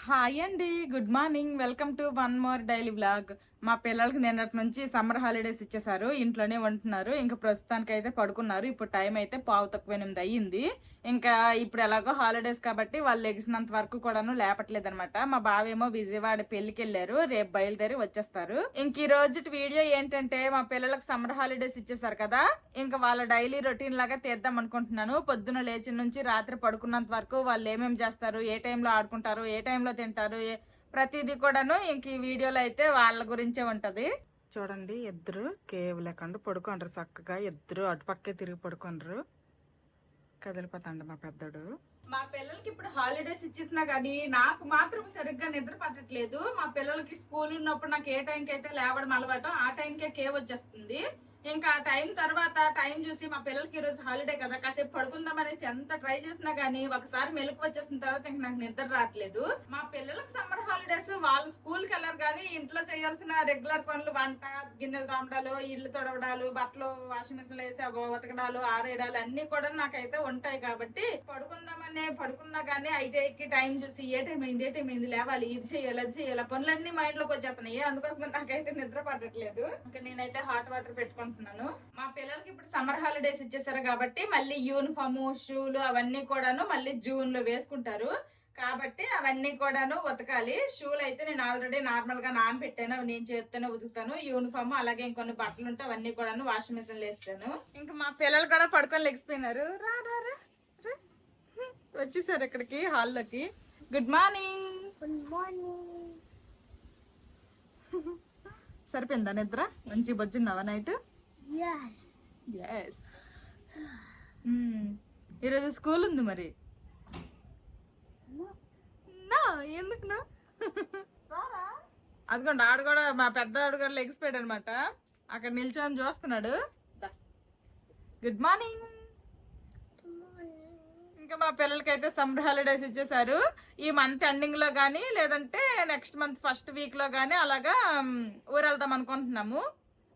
Hi అండి, good morning. Welcome to one more daily vlog. మా పిల్లలకి నిన్నటి నుంచి సమ్మర్ హాలిడేస్ ఇచ్చేసారు. ఇంట్లోనే ఉంటున్నారు. ఇంకా ప్రస్తుతానికి అయితే పడుకున్నారు. ఇప్పుడు టైం అయితే 7:15 అయ్యింది. ఇంకా ఇప్పుడు ఎలాగో హాలిడేస్ కాబట్టి వాళ్ళు లెగిసినంత వరకు కూడాను లేపట్లేదు అనమాట. మా బావేమో విజయవాడ పెళ్లికి వెళ్ళారు. రేపు బయలుదేరి వచ్చేస్తారు. ఇంక ఈ రోజు వీడియో ఏంటంటే, మా పిల్లలకు సమ్మర్ హాలిడేస్ ఇచ్చేసారు కదా, ఇంకా వాళ్ళ డైలీ రొటీన్ లాగా తీద్దాం అనుకుంటున్నాను. పొద్దున లేచిన నుంచి రాత్రి పడుకున్నంత వరకు వాళ్ళు ఏమేమి చేస్తారు, ఏ టైంలో ఆడుకుంటారు, ఏ టైంలో తింటారు, ప్రతిదీ కూడాను ఇంక ఈ వీడియోలో అయితే వాళ్ళ గురించే ఉంటది. చూడండి, ఇద్దరు కేవ్ లేకుండా పడుకోండ్రు. చక్కగా ఇద్దరు అటుపక్కే తిరిగి పడుకోండ్రు. కదిలిపోతాండి మా పెద్దడు. మా పిల్లలకి ఇప్పుడు హాలిడేస్ ఇచ్చేసినా కానీ నాకు మాత్రం సరిగ్గా నిద్ర పట్టట్లేదు. మా పిల్లలకి స్కూల్ ఉన్నప్పుడు నాకు ఏ టైంకి అయితే లేవడం అలవాటు, ఆ టైంకే కేవ్ వచ్చేస్తుంది. ఇంకా ఆ టైం తర్వాత టైం చూసి మా పిల్లలకి ఈరోజు హాలిడే కదా, కాసేపు పడుకుందాం అనేసి ఎంత ట్రై చేసినా గానీ ఒకసారి మెలకు వచ్చేసిన తర్వాత ఇంక నాకు నిద్ర రావట్లేదు. మా పిల్లలకు సమ్మర్ హాలిడేస్ వాళ్ళు స్కూల్ కి వెళ్ళారు కానీ ఇంట్లో చేయాల్సిన రెగ్యులర్ పనులు, వంట, గిన్నెలు తోమడాలు, ఇళ్లు తొడవడాలు, బట్టలు వాషింగ్ మిషన్ లో వేసి ఉతకడాలు, ఆరేయడాలు అన్ని కూడా నాకైతే ఉంటాయి. కాబట్టి పడుకున్నా గానీ ఐటీఐకి టైం చూసి ఏ టైం అయింది లేవాలి, ఇది చేయాలి, అది చేయాలి, పనులన్నీ మైండ్ లోకి వచ్చేస్తున్నాయి. అందుకోసం నాకైతే నిద్ర పట్టట్లేదు. ఇంకా నేనైతే హాట్ వాటర్ పెట్టుకుంటున్నాను. మా పిల్లలకి ఇప్పుడు సమ్మర్ హాలిడేస్ ఇచ్చేసారు కాబట్టి మళ్ళీ యూనిఫామ్, షూలు అవన్నీ కూడాను మళ్ళీ జూన్ లో వేసుకుంటారు. కాబట్టి అవన్నీ కూడాను ఉతకాలి. షూలు అయితే నేను ఆల్రెడీ నార్మల్ గా నానబెట్టాను, నేను చేత్తోనే ఉతుకుతాను. యూనిఫామ్ అలాగే ఇంకొన్ని బట్టలు ఉంటే అవన్నీ కూడాను వాషింగ్ మిషన్ లో వేస్తాను. ఇంకా మా పిల్లలు కూడా పడుకొని లెగిసిపోయినారు. రా రా రా వచ్చేసారు ఇక్కడికి, హాల్లోకి. Good morning. Good morning. సరిపోయిందా నిద్ర? మంచి బొజ్జున్నావా నైట్? yes yes. ఈరోజు స్కూల్ ఉంది మరి. నా ఎందుకు నా అదిగోండి, ఆడు కూడా మా పెద్ద ఆడు కూడా లెగిసిపోయాడు అనమాట. అక్కడ నిల్చొని చూస్తున్నాడు. Good morning. ఇంకా మా పిల్లలకైతే సమ్మర్ హాలిడేస్ ఇచ్చేసారు. ఈ మంత్ ఎండింగ్ లో గానీ లేదంటే నెక్స్ట్ మంత్ ఫస్ట్ వీక్ లో గానీ అలాగా ఊరు వెళ్దాం అనుకుంటున్నాము.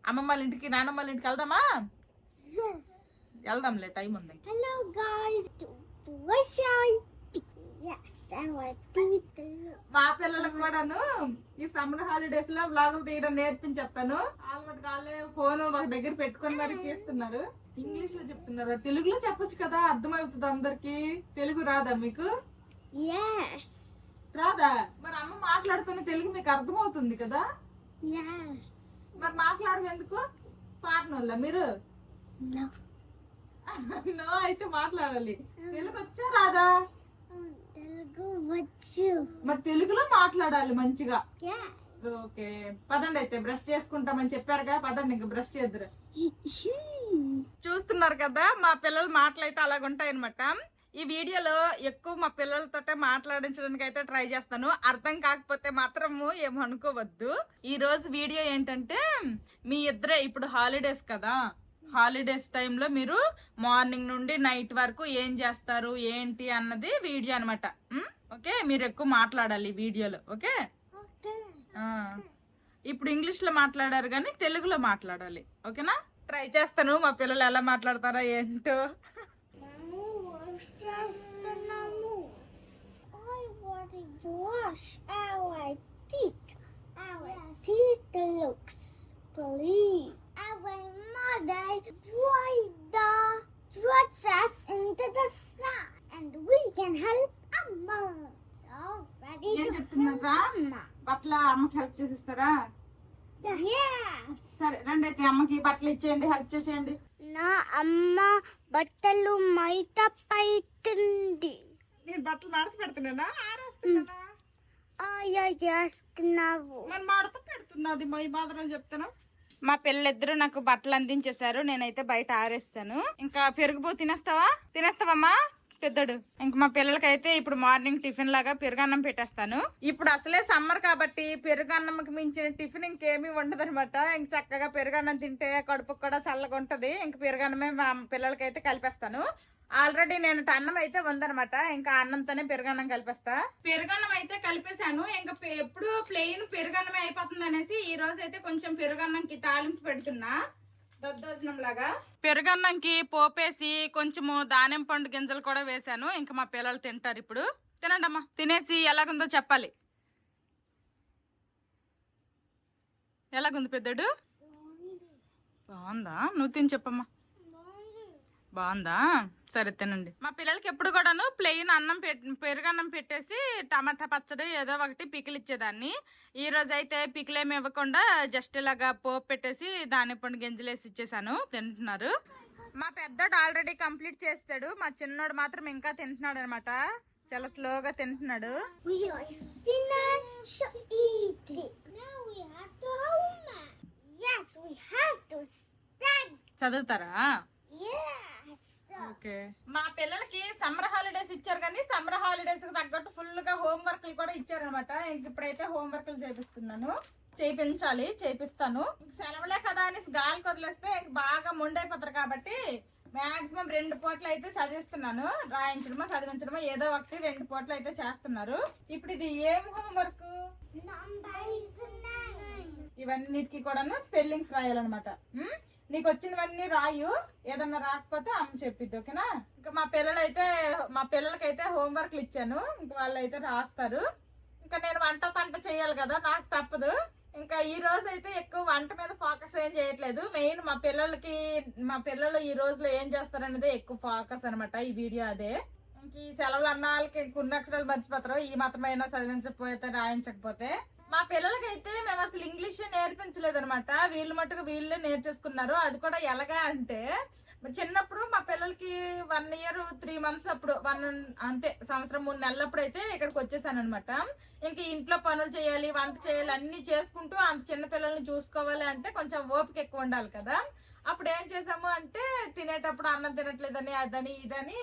అమ్మమ్మ వాళ్ళ ఇంటికి, నాన్నమ్మ వాళ్ళ ఇంటికి వెళ్దామా? వెళ్దాంలే, టైం ఉంది. హలో గైస్, మా పిల్లలకు కూడాను ఈ సమ్మర్ హాలిడేస్ లో వ్లాగులు తీయడం నేర్పించేస్తాను. ఆల్రెడీ వాళ్ళే ఫోన్ ఒక దగ్గర పెట్టుకొని మరి తీస్తున్నారు. ఇంగ్లీష్ లో చెప్తున్నారు, తెలుగులో చెప్పొచ్చు కదా, అర్థమవుతుంది అందరికి. తెలుగు రాదా మీకు? రాదా? మరి అమ్మ మాట్లాడుతున్న తెలుగు మీకు అర్థమవుతుంది కదా. మరి మాట్లాడదు ఎందుకు? పాటనోళ్ళ మీరు? నో అయితే మాట్లాడాలి. తెలుగు వచ్చా రాదా? తెలుగు వచ్చు. మరి తెలుగులో మాట్లాడాలి మంచిగా. ఓకే, పదండి అయితే బ్రష్ చేసుకుంటామని చెప్పారుగా, పదండి ఇంకా బ్రష్ చేద్దరు. చూస్తున్నారు కదా మా పిల్లల మాటలు అయితే అలాగుంటాయి అనమాట. ఈ వీడియోలో ఎక్కువ మా పిల్లలతో మాట్లాడించడానికి అయితే ట్రై చేస్తాను. అర్థం కాకపోతే మాత్రము ఏమనుకోవద్దు. ఈ రోజు వీడియో ఏంటంటే, మీ ఇద్దరే ఇప్పుడు హాలిడేస్ కదా, హాలిడేస్ టైంలో మీరు మార్నింగ్ నుండి నైట్ వరకు ఏం చేస్తారు ఏంటి అన్నది వీడియో అనమాట. ఓకే, మీరు ఎక్కువ మాట్లాడాలి ఈ వీడియోలో. ఓకే, ఇప్పుడు ఇంగ్లీష్ లో మాట్లాడారు కానీ తెలుగులో మాట్లాడాలి. ఓకేనా? ట్రై చేస్తాను మా పిల్లలు ఎలా మాట్లాడతారో ఏంటో. Our mother dried the dresses into the sun, and we can help Amma. So ready ఏం to చెప్తున్నారా? Amma. బట్టల అమ్మకి హెల్ప్ చేసిస్తారా? Yes. సరే రండి అయితే అమ్మకి బట్టలు ఇచ్చేయండి, హెల్ప్ చేసేయండి. నా అమ్మ బట్టలు మైట పైతుంది. నేను బట్టలు మడత పెడుతున్నానా ఆరేస్తున్నానా? చేస్తున్నావు. మరి మడత పెడుతున్నది మై మాత్రం చెప్తాను. మా పిల్లలిద్దరూ నాకు బట్టలు అందించేశారు. నేనైతే బయట ఆరేస్తాను. ఇంకా పెరుగుబో తినేస్తావమ్మా పెద్దడు. ఇంక మా పిల్లలకైతే ఇప్పుడు మార్నింగ్ టిఫిన్ లాగా పెరుగన్నం పెట్టేస్తాను. ఇప్పుడు అసలే సమ్మర్ కాబట్టి పెరుగన్నంకి మించిన టిఫిన్ ఇంకేమీ ఉండదు అనమాట. ఇంక చక్కగా పెరుగన్నం తింటే కడుపుకు కూడా చల్లగా ఉంటది. ఇంక పెరుగన్నమే మా పిల్లలకైతే కలిపేస్తాను. ఆల్రెడీ నేను అన్నం అయితే ఉందనమాట, ఇంకా అన్నంతోనే పెరుగన్నం కలిపేస్తా. పెరుగన్నం అయితే కలిపేశాను. ఇంకా ఎప్పుడు ప్లెయిన్ పెరుగన్నమే అయిపోతుంది అనేసి ఈ రోజు అయితే కొంచెం పెరుగన్నంకి తాలింపు పెడుతున్నా. దద్దోజనం లాగా పెరుగన్నంకి పోపేసి కొంచెము దానిమ్మ పండు గింజలు కూడా వేసాను. ఇంకా మా పిల్లలు తింటారు ఇప్పుడు. తినండి అమ్మా, తినేసి ఎలాగుందో చెప్పాలి. ఎలాగుంది పెద్దడు? బాగుందా? నువ్వు తిని చెప్పమ్మా. బాగుందా? సరే తినండి. మా పిల్లలకి ఎప్పుడు కూడాను ప్లెయిన్ అన్నం పెరుగన్నం పెట్టేసి టమాటా పచ్చడి ఏదో ఒకటి పికిల్ ఇచ్చేదాన్ని. ఈ రోజు అయితే పికిల్ ఏమి ఇవ్వకుండా జస్ట్ ఇలాగా పోపు పెట్టేసి దానిపండు గింజలేసి ఇచ్చేసాను. తింటున్నారు. మా పెద్దోడు ఆల్రెడీ కంప్లీట్ చేస్తాడు, మా చిన్నోడు మాత్రం ఇంకా తింటున్నాడు అనమాట. చాలా స్లోగా తింటున్నాడు. We are finished eating. Now we have to homework. Yes, we have to study. చదువుతారా? Yes. ఓకే. మా పిల్లలకి సమ్మర్ హాలిడేస్ ఇచ్చారు కానీ సమ్మర్ హాలిడేస్ కి తగ్గట్టు ఫుల్ గా హోంవర్క్లు కూడా ఇచ్చారనమాట. ఇంక ఇప్పుడైతే హోంవర్క్లు చేపిస్తున్నాను. చేపిస్తాను. ఇంక సెలవులే కదా అని గాలికి వదిలేస్తే ఇంక బాగా మొండైపోతారు కాబట్టి మాక్సిమం 2 పూటలు అయితే చదివిస్తున్నాను. రాయించడమో చదివించడమో ఏదో ఒకటి 2 పూటలు అయితే చేస్తున్నారు. ఇప్పుడు ఇది ఏం హోంవర్క్? ఇవన్నిటికీ కూడాను స్పెల్లింగ్స్ రాయాలన్నమాట. నీకు వచ్చినవన్నీ రాయు, ఏదన్నా రాకపోతే అమ్మ చెప్పిద్ది. ఓకేనా? ఇంకా మా పిల్లలకైతే హోంవర్క్లు ఇచ్చాను. ఇంక వాళ్ళు అయితే రాస్తారు. ఇంకా నేను వంట చేయాలి కదా, నాకు తప్పదు. ఇంకా ఈ రోజు అయితే ఎక్కువ వంట మీద ఫోకస్ ఏం చేయట్లేదు. మెయిన్ మా పిల్లలు ఈ రోజులో ఏం చేస్తారనేది ఎక్కువ ఫోకస్ అనమాట ఈ వీడియో. అదే ఇంక ఈ సెలవులు అన్నాళ్ళకి కొన్ని అక్షరాలు మర్చిపోతారు, ఈ మాత్రమైనా చదివించకపోతే రాయించకపోతే. మా పిల్లలకైతే మేము అసలు ఇంగ్లీష్ నేర్పించలేదు అనమాట. వీళ్ళు మట్టుకు వీళ్ళే నేర్చేసుకున్నారు. అది కూడా ఎలాగా అంటే చిన్నప్పుడు మా పిల్లలకి 1 year 3 months అప్పుడు అంతే, సంవత్సరం 3 నెలలప్పుడు అయితే ఇక్కడికి వచ్చేసాను అనమాట. ఇంక ఇంట్లో పనులు చేయాలి, వంట చేయాలి, అన్ని చేసుకుంటూ అంత చిన్న పిల్లల్ని చూసుకోవాలి అంటే కొంచెం ఓపిక ఎక్కువ ఉండాలి కదా. అప్పుడు ఏం చేసాము అంటే తినేటప్పుడు అన్నం తినట్లేదని అదని ఇదని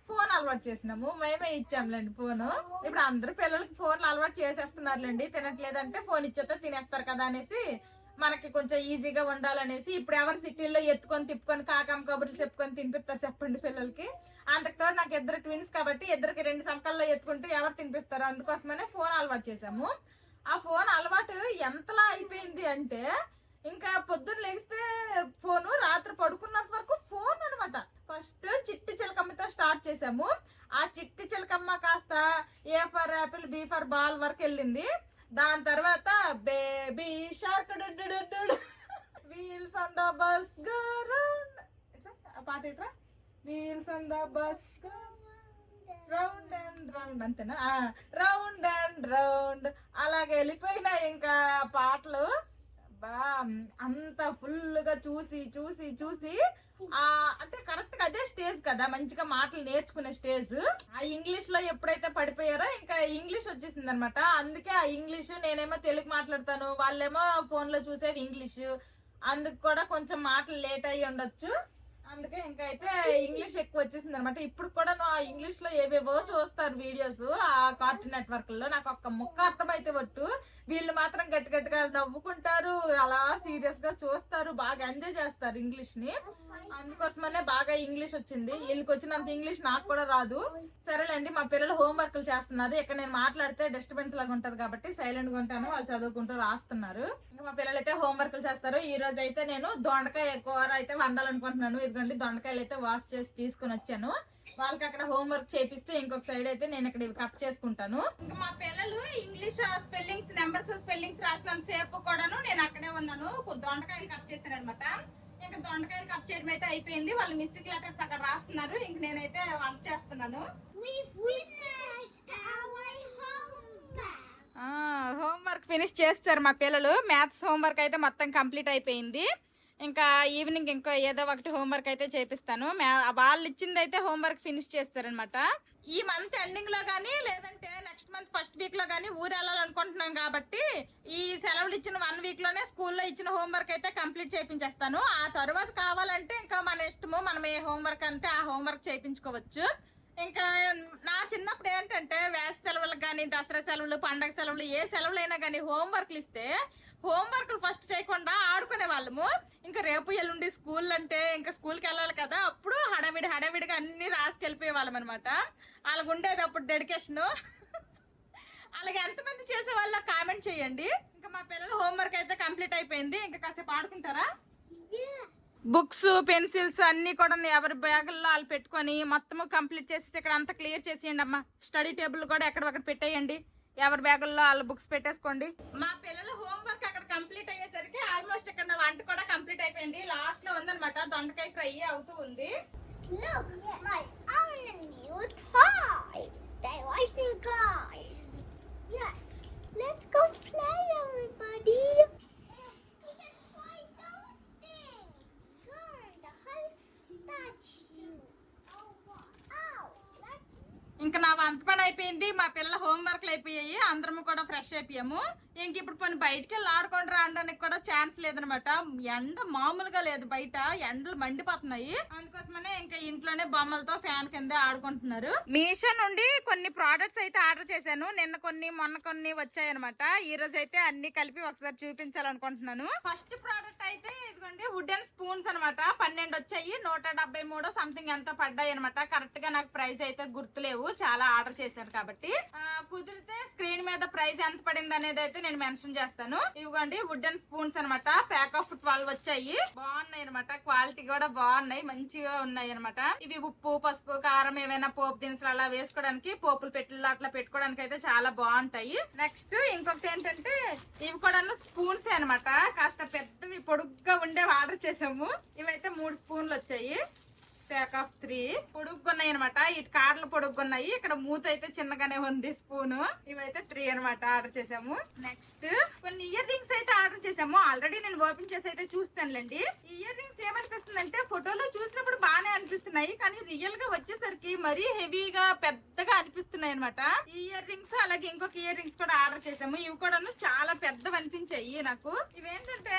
ఫోన్ అలవాటు చేసినాము. మేమే ఇచ్చాంలేండి ఫోను. ఇప్పుడు అందరూ పిల్లలకి ఫోన్లు అలవాటు చేసేస్తున్నారులేండి. తినట్లేదంటే ఫోన్ ఇచ్చేస్తే తినేస్తారు కదా అనేసి మనకి కొంచెం ఈజీగా ఉండాలనేసి ఇప్పుడు ఎవరు సిటీల్లో ఎత్తుకొని తిప్పుకొని కాకమ్మ కబుర్లు చెప్పుకొని తినిపిస్తారు చెప్పండి పిల్లలకి. అంతకుతో నాకు 2 twins కాబట్టి 2కి 2 సంకల్లో ఎత్తుకుంటే ఎవరు తినిపిస్తారు? అందుకోసమనే ఫోన్ అలవాటు చేసాము. ఆ ఫోన్ అలవాటు ఎంతలా అయిపోయింది అంటే ఇంకా పొద్దున్న లేస్తే ఫోను, రాత్రి పడుకున్నంత వరకు ఫోన్ అనమాట. ఫస్ట్ చిట్టి చిలకమ్మతో స్టార్ట్ చేసాము. ఆ చిట్టి చిలకమ్మ కాస్త A for apple B for ball వరకు వెళ్ళింది. దాని తర్వాత baby shark wheels on the bus go round, పాట ఎట్రా, wheels on the bus round and round, అంతేనా? రౌండ్ అండ్ రౌండ్ అలాగే వెళ్ళిపోయినాయి ఇంకా పాటలు. అంత ఫుల్ గా చూసి అంటే కరెక్ట్ గా అదే స్టేజ్ కదా, మంచిగా మాటలు నేర్చుకునే స్టేజ్. ఆ ఇంగ్లీష్ లో ఎప్పుడైతే పడిపోయారో ఇంకా ఇంగ్లీష్ వచ్చేసింది అనమాట. అందుకే ఆ ఇంగ్లీష్, నేనేమో తెలుగు మాట్లాడతాను, వాళ్ళేమో ఫోన్ లో చూసేవి ఇంగ్లీష్. అందుకు కూడా కొంచెం మాటలు లేట్ అయ్యి ఉండొచ్చు. అందుకే ఇంకా అయితే ఇంగ్లీష్ ఎక్కువ వచ్చేసింది అనమాట. ఇప్పుడు కూడా ఆ ఇంగ్లీష్ లో ఏవేవో చూస్తారు వీడియోస్ ఆ కార్టూన్ నెట్వర్క్ లో. నాకు ఒక్క ముక్క అర్థమైతే ఒట్టు, వీళ్ళు మాత్రం గట్టిగా నవ్వుకుంటారు, అలా సీరియస్ గా చూస్తారు, బాగా ఎంజాయ్ చేస్తారు ఇంగ్లీష్ ని. అందుకోసమనే బాగా ఇంగ్లీష్ వచ్చింది. వీళ్ళకి వచ్చినంత ఇంగ్లీష్ నాకు కూడా రాదు. సరేలేండి, మా పిల్లలు హోంవర్క్లు చేస్తున్నారు. ఇక్కడ నేను మాట్లాడితే డిస్టర్బెన్స్ లాగా ఉంటది కాబట్టి సైలెంట్ గా ఉంటాను, వాళ్ళు చదువుకుంటూ రాస్తున్నారు. ఇంకా మా పిల్లలు అయితే హోంవర్క్లు చేస్తారు. ఈ రోజు అయితే నేను దొండకాయ కూర అయితే వండాలనుకుంటున్నాను. ఇదిగోండి దొండకాయలు అయితే వాష్ చేసి తీసుకుని వచ్చాను. వాళ్ళకి అక్కడ హోంవర్క్ చేపిస్తే ఇంకొక సైడ్ అయితే నేను ఇక్కడ ఇవి కట్ చేసుకుంటాను. ఇంకా మా పిల్లలు ఇంగ్లీష్ స్పెల్లింగ్స్, నెంబర్స్ స్పెల్లింగ్స్ రాసినంత సేపు కూడాను నేను అక్కడే ఉన్నాను. దొండకాయలు కట్ చేశాను అనమాట. ఇంకా దొండకాయలు కట్ చేయడం అయితే అయిపోయింది. వాళ్ళు మిస్సింగ్ లెటర్స్ అక్కడ రాస్తున్నారు. ఇంక నేనైతే వంట చేస్తున్నాను. హోంవర్క్ ఫినిష్ చేస్తారు మా పిల్లలు. మ్యాథ్స్ హోంవర్క్ అయితే మొత్తం కంప్లీట్ అయిపోయింది. ఇంకా ఈవినింగ్ ఇంకో ఏదో ఒకటి హోంవర్క్ అయితే చేపిస్తాను. వాళ్ళు ఇచ్చింది అయితే హోంవర్క్ ఫినిష్ చేస్తారనమాట. ఈ మంత్ ఎండింగ్ లో కానీ లేదంటే నెక్స్ట్ మంత్ ఫస్ట్ వీక్ లో కానీ ఊరు వెళ్ళాలనుకుంటున్నాం కాబట్టి ఈ సెలవులు ఇచ్చిన 1 week లోనే స్కూల్లో ఇచ్చిన హోంవర్క్ అయితే కంప్లీట్ చేయించేస్తాను. ఆ తర్వాత కావాలంటే ఇంకా మన ఇష్టము, మనం ఏ హోంవర్క్ అంటే ఆ హోంవర్క్ చేయించుకోవచ్చు. ఇంకా నా చిన్నప్పుడు ఏంటంటే వేసవి సెలవులకు కానీ, దసరా సెలవులు, పండగ సెలవులు, ఏ సెలవులు అయినా కానీ హోంవర్క్లు ఇస్తే హోంవర్క్లు ఫస్ట్ చేయకుండా ఆడుకునే వాళ్ళము. ఇంకా రేపు ఎల్లుండి స్కూల్ అంటే ఇంకా స్కూల్కి వెళ్ళాలి కదా, అప్పుడు హడావిడిగా అన్ని రాసుకెళ్ళిపోయే వాళ్ళం అనమాట. వాళ్ళకు ఉండేది అప్పుడు డెడికేషన్. అలాగే ఎంతమంది చేసే వాళ్ళ కామెంట్ చేయండి. ఇంకా మా పిల్లల హోంవర్క్ అయితే కంప్లీట్ అయిపోయింది. ఇంకా కాసేపు ఆడుకుంటారా? బుక్స్ పెన్సిల్స్ అన్ని కూడా ఎవరి బ్యాగుల్లో వాళ్ళు పెట్టుకొని మొత్తం కంప్లీట్ చేసి ఇక్కడ అంతా క్లియర్ చేసేయండి అమ్మా. స్టడీ టేబుల్ కూడా ఎక్కడ పెట్టేయండి. ఎవరి బ్యాగుల్లో వాళ్ళ బుక్స్ పెట్టేసుకోండి. మా పిల్లల హోంవర్క్ అక్కడ కంప్లీట్ అయ్యేసరికి ఆల్మోస్ట్ ఇక్కడ నా వంట కూడా కంప్లీట్ అయిపోయింది. లాస్ట్ లో ఉందన్నమాట, దొండకాయ ఫ్రై అవుతూ ఉంది. Look, my own new toy. They're racing guys. Yes, let's go play, everybody. We can try those things. Good, the Hulk statue. Oh, wow. Let's ఇంకా నా వంట పని అయిపోయింది, మా పిల్లల హోంవర్క్లు అయిపోయాయి, అందరము కూడా ఫ్రెష్ అయిపోయాము. ఇంక ఇప్పుడు పని బయటికి వెళ్ళి ఆడుకొని రావడానికి కూడా ఛాన్స్ లేదనమాట. ఎండ మామూలుగా లేదు, బయట ఎండలు మండిపోతున్నాయి. అందుకోసమనే ఇంకా ఇంట్లోనే బొమ్మలతో ఫ్యాన్ కింద ఆడుకుంటున్నారు. మీషో నుండి కొన్ని ప్రోడక్ట్స్ అయితే ఆర్డర్ చేశాను. నిన్న కొన్ని మొన్న కొన్ని వచ్చాయి అనమాట. ఈ రోజు అయితే అన్ని కలిపి ఒకసారి చూపించాలనుకుంటున్నాను. ఫస్ట్ ప్రోడక్ట్ అయితే ఇదిగోండి, వుడెన్ స్పూన్స్ అనమాట. 12 వచ్చాయి, 173 సంథింగ్ ఎంతో పడ్డాయి అనమాట. కరెక్ట్ గా నాకు ప్రైస్ అయితే గుర్తులేవు, చాలా ఆర్డర్ చేశాను కాబట్టి. కుదిరితే స్క్రీన్ మీద ప్రైస్ ఎంత పడింది అనేది అయితే నేను మెన్షన్ చేస్తాను. ఇవ్వండి వుడెన్ స్పూన్స్ అనమాట. ప్యాక్ ఆఫ్ 12 వచ్చాయి. బాగున్నాయి అనమాట, క్వాలిటీ కూడా బాగున్నాయి, మంచిగా ఉన్నాయి అనమాట. ఇవి ఉప్పు పసుపు కారం ఏమైనా పోపు దినుసులు అలా వేసుకోవడానికి, పోపులు పెట్టులు అట్లా పెట్టుకోవడానికి అయితే చాలా బాగుంటాయి. నెక్స్ట్ ఇంకొకటి ఏంటంటే ఇవి కూడా స్పూన్స్ అనమాట. కాస్త పెద్దవి పొడుగ్గా ఉండేవి ఆర్డర్ చేసాము. ఇవైతే 3 స్పూన్లు వచ్చాయి. ప్యాక్ ఆఫ్ 3 పొడుగున్నాయి అనమాట. ఇటు కార్లు పొడుగున్నాయి, ఇక్కడ మూత అయితే చిన్నగానే ఉంది స్పూన్. ఇవైతే 3 అనమాట ఆర్డర్ చేసాము. నెక్స్ట్ కొన్ని ఇయర్ రింగ్స్ అయితే ఆర్డర్ చేసాము. ఆల్రెడీ నేను ఓపెన్ చేసి అయితే చూస్తానులేండి. ఈ ఇయర్ రింగ్స్ ఏమనిపిస్తుంది అంటే ఫోటోలో చూసినప్పుడు బాగానే అనిపిస్తున్నాయి, కానీ రియల్ గా వచ్చేసరికి మరీ హెవీగా పెద్దగా అనిపిస్తున్నాయి అనమాట. ఈ ఇయర్ రింగ్స్ అలాగే ఇంకొక ఇయర్ రింగ్స్ కూడా ఆర్డర్ చేసాము. ఇవి కూడా చాలా పెద్దవి అనిపించాయి నాకు. ఇవేంటంటే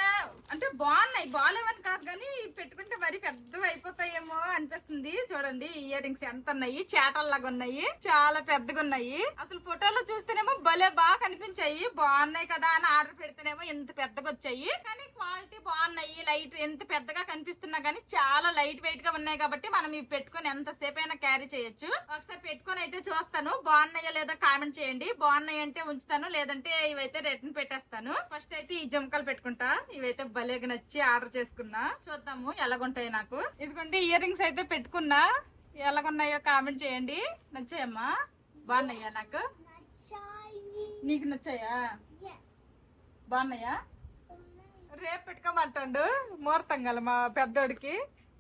అంటే బాగున్నాయి, బాగాలేవని కాదు కానీ పెట్టుకుంటే మరీ పెద్దవి అయిపోతాయేమో అనిపిస్తుంది. చూడండి ఇయర్ రింగ్స్ ఎంత ఉన్నాయి, చేటల్లాగా ఉన్నాయి, చాలా పెద్దగా ఉన్నాయి. అసలు ఫోటోలో చూస్తేనేమో భలే బాగా కనిపించాయి. బాగున్నాయి కదా అని ఆర్డర్ పెడితేనేమో ఎంత పెద్దగా వచ్చాయి, కానీ క్వాలిటీ బాగున్నాయి. లైట్ ఎంత పెద్దగా కనిపిస్తున్నా కానీ చాలా లైట్ వెయిట్ గా ఉన్నాయి కాబట్టి మనం ఇవి పెట్టుకుని ఎంతసేపు అయినా క్యారీ చేయొచ్చు. ఒకసారి పెట్టుకుని అయితే చూస్తాను, బాగున్నాయో లేదా కామెంట్ చేయండి. బాగున్నాయి అంటే ఉంచుతాను, లేదంటే ఇవైతే రిటర్న్ పెట్టేస్తాను. ఫస్ట్ అయితే ఈ జంకాలు పెట్టుకుంటా. ఇవైతే భలేగా నచ్చి ఆర్డర్ చేసుకున్నా, చూద్దాము ఎలాగుంటాయి నాకు. ఇదిగోండి ఇయర్ రింగ్స్ అయితే పెట్టుకున్నా, ఎలాగున్నాయో కామెంట్ చేయండి. నచ్చాయమ్మా? బాగున్నాయా? నాకు నీకు నచ్చాయా? బాగున్నాయా? రేపు పెట్టుకోమంటాడు ముహూర్తం గల మా పెద్దోడికి.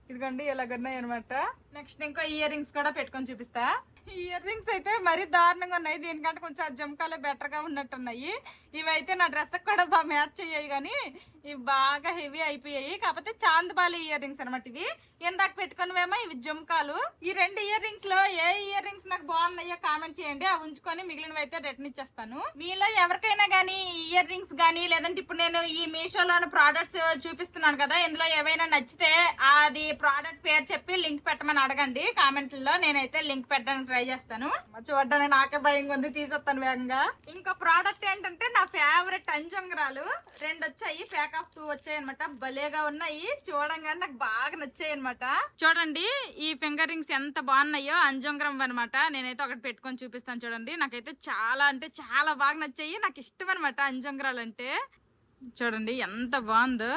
ఇదిగోండి ఇలాగున్నాయి అనమాట. నెక్స్ట్ ఇంకో ఇయర్ రింగ్స్ కూడా పెట్టుకొని చూపిస్తా. ఇయర్ రింగ్స్ అయితే మరీ దారుణంగా ఉన్నాయి, దీనికంటే కొంచెం జంకాలే బెటర్ గా ఉన్నట్టున్నాయి. ఇవైతే నా డ్రెస్ కూడా బాగా మ్యాచ్ అయ్యాయి, కానీ ఇవి బాగా హెవీ అయిపోయాయి. కాకపోతే చాందబాలి ఇయర్ రింగ్స్ అనమాట. ఇవి ఇందాక పెట్టుకునివేమో ఇవి జుంకాలు. ఈ 2 ఇయర్ రింగ్స్ లో ఏ ఇయర్ రింగ్స్ నాకు బాగున్నాయో కామెంట్ చేయండి. అవి ఉంచుకొని మిగిలినవి అయితే రిటర్న్ ఇచ్చేస్తాను. మీలో ఎవరికైనా గానీ ఇయర్ రింగ్స్ గానీ, లేదంటే ఇప్పుడు నేను ఈ మీషోలోని ప్రోడక్ట్స్ చూపిస్తున్నాను కదా, ఇందులో ఏవైనా నచ్చితే అది ప్రోడక్ట్ పేరు చెప్పి లింక్ పెట్టమని అడగండి కామెంట్లలో. నేనైతే లింక్ పెట్టడానికి ట్రై చేస్తాను. చూడడానికి నాకే భయంగా ఉంది, తీసేస్తాను వేగంగా. ఇంకో ప్రోడక్ట్ ఏంటంటే నా ఫేవరెట్ అంజంగ్రాలు 2 వచ్చాయి. ప్యాక్ ఆఫ్ 2 వచ్చాయి అనమాట. భలేగా ఉన్నాయి, చూడంగానే నాకు బాగా నచ్చాయి అనమాట. చూడండి ఈ ఫింగర్ రింగ్స్ ఎంత బాగున్నాయో, అంజంగ్రం అనమాట. నేనైతే ఒకటి పెట్టుకొని చూపిస్తాను చూడండి. నాకైతే చాలా అంటే చాలా బాగా నచ్చాయి, నాకు ఇష్టం అనమాట అంజంగ్రాలు అంటే. చూడండి ఎంత బాగుందో.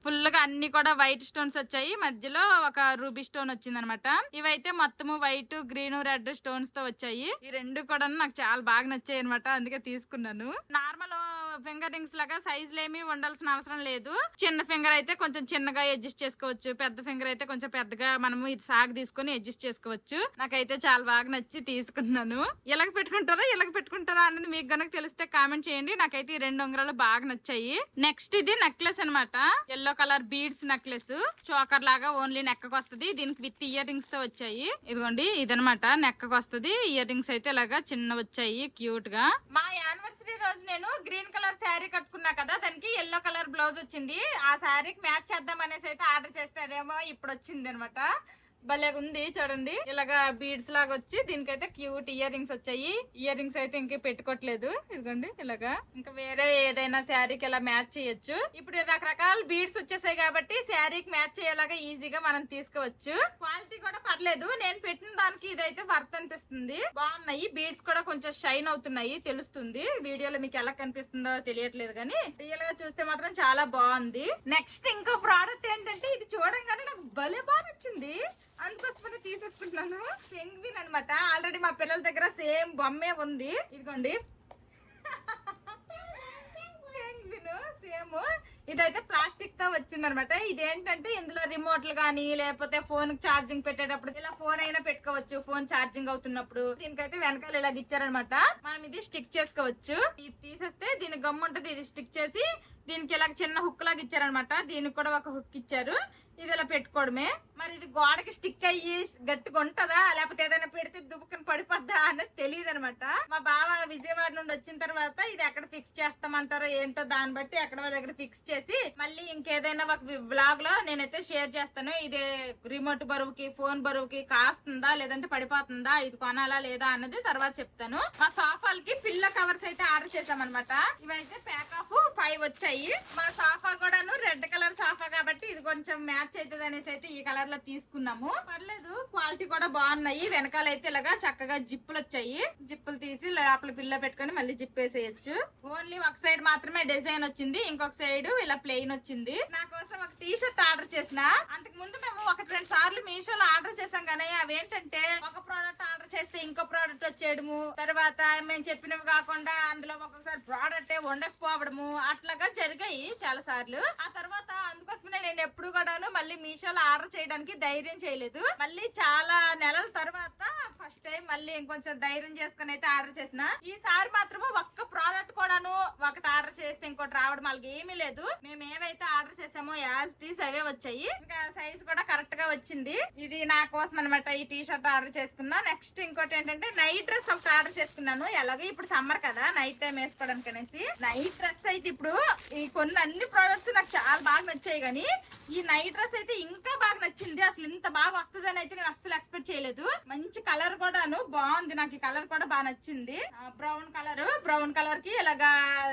ఫుల్ గా అన్ని కూడా వైట్ స్టోన్స్ వచ్చాయి, మధ్యలో ఒక రూబీ స్టోన్ వచ్చింది అనమాట. ఇవైతే మొత్తము వైట్ గ్రీన్ రెడ్ స్టోన్స్ తో వచ్చాయి. ఈ 2 కూడా నాకు చాలా బాగా నచ్చాయి అనమాట, అందుకే తీసుకున్నాను. నార్మల్ ఫింగర్ రింగ్స్ లాగా సైజులు ఏమి ఉండాల్సిన అవసరం లేదు. చిన్న ఫింగర్ అయితే కొంచెం చిన్నగా అడ్జస్ట్ చేసుకోవచ్చు, పెద్ద ఫింగర్ అయితే కొంచెం పెద్దగా మనము ఇది సాగు తీసుకుని అడ్జస్ట్ చేసుకోవచ్చు. నాకైతే చాలా బాగా నచ్చి తీసుకున్నాను. ఇలాగ పెట్టుకుంటారా అనేది మీకు గనక తెలిస్తే కామెంట్ చేయండి. నాకైతే ఈ 2 ఉంగరాలు బాగా నచ్చాయి. నెక్స్ట్ ఇది నెక్లెస్ అనమాట. Yellow colour beads necklace, choker లాగా ఓన్లీ నెక్కకు వస్తుంది. దీనికి విత్ ఇయర్ రింగ్స్ తో వచ్చాయి. ఇదిగోండి ఇదనమాట, నెక్కకు వస్తుంది. ఇయర్ రింగ్స్ అయితే ఇలాగా చిన్న వచ్చాయి, క్యూట్ గా. మా యానివర్సరీ రోజు నేను గ్రీన్ కలర్ శారీ కట్టుకున్నా కదా, దానికి ఎల్లో కలర్ బ్లౌజ్ వచ్చింది. ఆ శారీకి మ్యాచ్ చేద్దాం అనేసి అయితే ఆర్డర్ చేస్తే అదేమో ఇప్పుడు వచ్చింది అనమాట. భలేగా ఉంది చూడండి. ఇలాగా బీడ్స్ లాగా వచ్చి దీనికైతే క్యూట్ ఇయర్ రింగ్స్ వచ్చాయి. ఇయర్ రింగ్స్ అయితే ఇంకా పెట్టుకోవట్లేదు. ఇదిగోండి ఇలాగా. ఇంకా వేరే ఏదైనా శారీకి ఇలా మ్యాచ్ చేయొచ్చు. ఇప్పుడు రకరకాల బీడ్స్ వచ్చేసాయి కాబట్టి శారీకి మ్యాచ్ అయ్యేలాగా ఈజీగా మనం తీసుకోవచ్చు. క్వాలిటీ కూడా పర్లేదు. నేను పెట్టిన దానికి ఇదైతే వర్త్ అనిపిస్తుంది. బాగున్నాయి. బీడ్స్ కూడా కొంచెం షైన్ అవుతున్నాయి తెలుస్తుంది. వీడియోలో మీకు ఎలా కనిపిస్తుందో తెలియట్లేదు కానీ రియల్ గా చూస్తే మాత్రం చాలా బాగుంది. నెక్స్ట్ ఇంకో ప్రోడక్ట్ ఏంటంటే ఇది చూడంగానే నాకు భలే బాగా నచ్చింది. అందుకోసమనే తీసేసుకుంటున్నాను. పెంగ్విన్ అన్నమాట. ఆల్రెడీ మా పిల్లల దగ్గర సేమ్ బొమ్మే ఉంది. ఇదిగోండి పెంగ్విన్ సేమ్. ఇదైతే ప్లాస్టిక్ తో వచ్చింది అనమాట. ఇదేంటంటే ఇందులో రిమోట్లు గానీ లేకపోతే ఫోన్ ఛార్జింగ్ పెట్టేటప్పుడు ఇలా ఫోన్ అయినా పెట్టుకోవచ్చు. ఫోన్ ఛార్జింగ్ అవుతున్నప్పుడు. దీనికైతే వెనకాల ఇలాగ ఇచ్చారనమాట. మనం ఇది స్టిక్ చేసుకోవచ్చు. ఇది తీసేస్తే దీని గమ్ ఉంటది. ఇది స్టిక్ చేసి దీనికి ఇలా చిన్న హుక్ లాగా ఇచ్చారనమాట. దీనికి కూడా ఒక హుక్ ఇచ్చారు. ఇది ఇలా పెట్టుకోవడమే. మరి ఇది గోడకి స్టిక్ అయ్యి గట్టిగా ఉంటదా లేకపోతే ఏదైనా పెడితే దుబ్బుకుని పడిపోద్దా అనేది తెలియదు అనమాట. మా బావ విజయవాడ నుండి వచ్చిన తర్వాత ఇది ఎక్కడ ఫిక్స్ చేస్తామంటారో ఏంటో దాన్ని బట్టి ఎక్కడ దగ్గర ఫిక్స్ చేసి మళ్ళీ ఇంకేదైనా ఒక బ్లాగ్ లో నేనైతే షేర్ చేస్తాను. ఇది రిమోట్ బరువుకి ఫోన్ బరువుకి కాస్తుందా లేదంటే పడిపోతుందా, ఇది కొనాలా లేదా అన్నది తర్వాత చెప్తాను. మా సోఫాలకి పిల్ల కవర్స్ అయితే ఆర్డర్ చేసామన్నమాట. ఇవైతే ప్యాక్ ఆఫ్ 5 వచ్చాయి. మా సోఫా కూడాను రెడ్ కలర్ సోఫా కాబట్టి ఇది కొంచెం మ్యాచ్ అవుతుంది అనేసి అయితే ఈ కలర్ లో తీసుకున్నాము. పర్లేదు క్వాలిటీ కూడా బాగున్నాయి. వెనకాల అయితే ఇలాగా చక్కగా జిప్పులు వచ్చాయి. జిప్పులు తీసి లోపల పిల్ల పెట్టుకొని మళ్ళీ జిప్ వేసేయచ్చు. ఓన్లీ ఒక సైడ్ మాత్రమే డిజైన్ వచ్చింది. ఇంకొక సైడ్ ఇలా ప్లెయిన్ వచ్చింది. నా కోసం ఒక టీ షర్ట్ ఆర్డర్ చేసిన. అంతకు ముందు మేము 1-2 సార్లు మీషోలో ఆర్డర్ చేసాం కానీ అవేంటంటే ఒక ప్రోడక్ట్ ఆర్డర్ చేస్తే ఇంకో ప్రోడక్ట్ వచ్చేయడము, తర్వాత మేము చెప్పినవి కాకుండా అందులో ఒక్కొక్కసారి ప్రోడక్ట్ ఉండకపోవడము అట్లాగా జరిగాయి చాలా సార్లు. ఆ తర్వాత అందుకోసమే నేను ఎప్పుడు కూడాను మళ్ళీ మీషోలో ఆర్డర్ చేయడానికి ధైర్యం చేయలేదు. మళ్ళీ చాలా నెలల తర్వాత ఫస్ట్ టైం మళ్ళీ ఇంకొంచెం ధైర్యం చేసుకుని అయితే ఆర్డర్ చేసిన. ఈసారి మాత్రము ఒక్క ప్రోడక్ట్ కూడాను ఒకటి ఆర్డర్ చేస్తే ఇంకోటి రావడం వాళ్ళకి ఏమీ లేదు. మేము ఏవైతే ఆర్డర్ చేసామో యాజ్ టీస్ అవే వచ్చాయి. ఇంకా సైజ్ కూడా కరెక్ట్ గా వచ్చింది. ఇది నా కోసం అనమాట ఈ టీ షర్ట్ ఆర్డర్ చేసుకున్నా. నెక్స్ట్ ఇంకోటి ఏంటంటే నైట్ డ్రెస్ ఒకటి ఆర్డర్ చేసుకున్నాను. ఎలాగో ఇప్పుడు సమ్మర్ కదా నైట్ టైం వేసుకోవడానికి అనేసి. నైట్ డ్రెస్ అయితే ఇప్పుడు ఈ కొన్ని అన్ని ప్రోడక్ట్స్ నాకు చాలా బాగా నచ్చాయి కానీ ఈ నైట్ డ్రెస్ అయితే ఇంకా బాగా నచ్చింది. అసలు ఇంత బాగా వస్తుంది అని అయితే నేను అస్సలు ఎక్స్పెక్ట్ చేయలేదు. మంచి కలర్ కూడాను బాగుంది. నాకు ఈ కలర్ కూడా బాగా నచ్చింది. బ్రౌన్ కలర్ కి ఇలాగా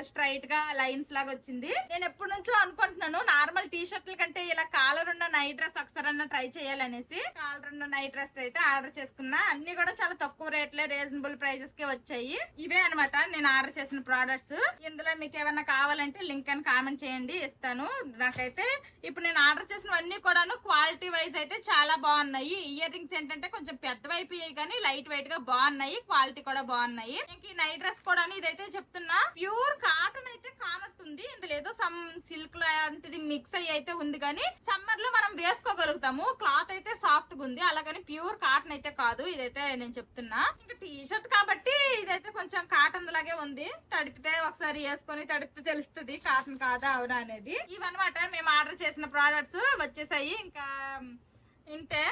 స్ట్రైట్ గా లైన్స్ లాగా వచ్చింది. నేను ఎప్పటి నుంచో అనుకుంటున్నాను నార్మల్ టీ షర్ట్ల కంటే ఇలా కాలర్ ఉన్న నైట్ డ్రెస్ ఒకసారన్నా ట్రై చేయాలనేసి కాలర్ ఉన్న నైట్ డ్రెస్ అయితే ఆర్డర్ చేసుకున్నా. అన్ని కూడా చాలా తక్కువ రేట్లే రీజనబుల్ ప్రైజెస్ కి వచ్చాయి. ఇవే అనమాట నేను ఆర్డర్ చేసిన ప్రోడక్ట్స్. ఇందులో మీకు ఏమైనా కావాలంటే లింక్ అని కామెంట్ చేయండి, ఇస్తాను. నాకైతే ఇప్పుడు నేను ఆర్డర్ చేసినవన్నీ కూడాను క్వాలిటీ వైజ్ అయితే చాలా బాగున్నాయి. ఇయర్ రింగ్స్ ఏంటంటే కొంచెం పెద్ద వైపు కానీ లైట్ వెయిట్ గా బాగున్నాయి. క్వాలిటీ కూడా బాగున్నాయి. ఇంక ఈ నైట్ డ్రెస్ కూడా ఇదైతే చెప్తున్నా ప్యూర్ కాటన్ అయితే కానట్టుంది. ఇందులో ఏదో సమ్ సిల్క్ లాంటిది మిక్స్ అయ్యి అయితే ఉంది కానీ సమ్మర్ లో మనం వేసుకోగలుగుతాము. క్లాత్ అయితే సాఫ్ట్ గా ఉంది. అలాగని ప్యూర్ కాటన్ అయితే కాదు. ఇదైతే నేను చెప్తున్నా. ఇంకా టీ షర్ట్ కాబట్టి ఇదైతే కొంచెం కాటన్ లాగే ఉంది. తడిపితే ఒకసారి వేసుకొని తడిపితే తెలుస్తుంది కాటన్ కాదా అవునా అనేది. ఇవన్నమాట మేము ఆర్డర్ చేసిన ప్రోడక్ట్స్ వచ్చేసాయి. ఇంకా ఇంతే.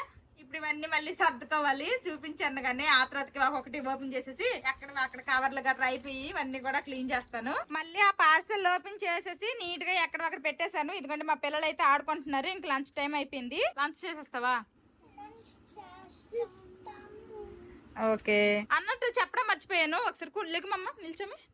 ఇప్పుడు ఇవన్నీ మళ్ళీ సర్దుకోవాలి. చూపించాను కానీ ఆ తర్వాతకి ఒకటి ఓపెన్ చేసేసి అక్కడ కవర్లు గట్రా అయిపోయి ఇవన్నీ కూడా క్లీన్ చేస్తాను. మళ్ళీ ఆ పార్సెల్ ఓపెన్ చేసేసి నీట్ గా ఎక్కడ పెట్టేశాను. ఇదిగోండి మా పిల్లలు అయితే ఆడుకుంటున్నారు. ఇంక లంచ్ టైం అయిపోయింది. లంచ్ చేసేస్తావా? ఓకే అన్నట్టు చెప్పడం మర్చిపోయాను. ఒకసారి కుళ్ళకి మమ్మ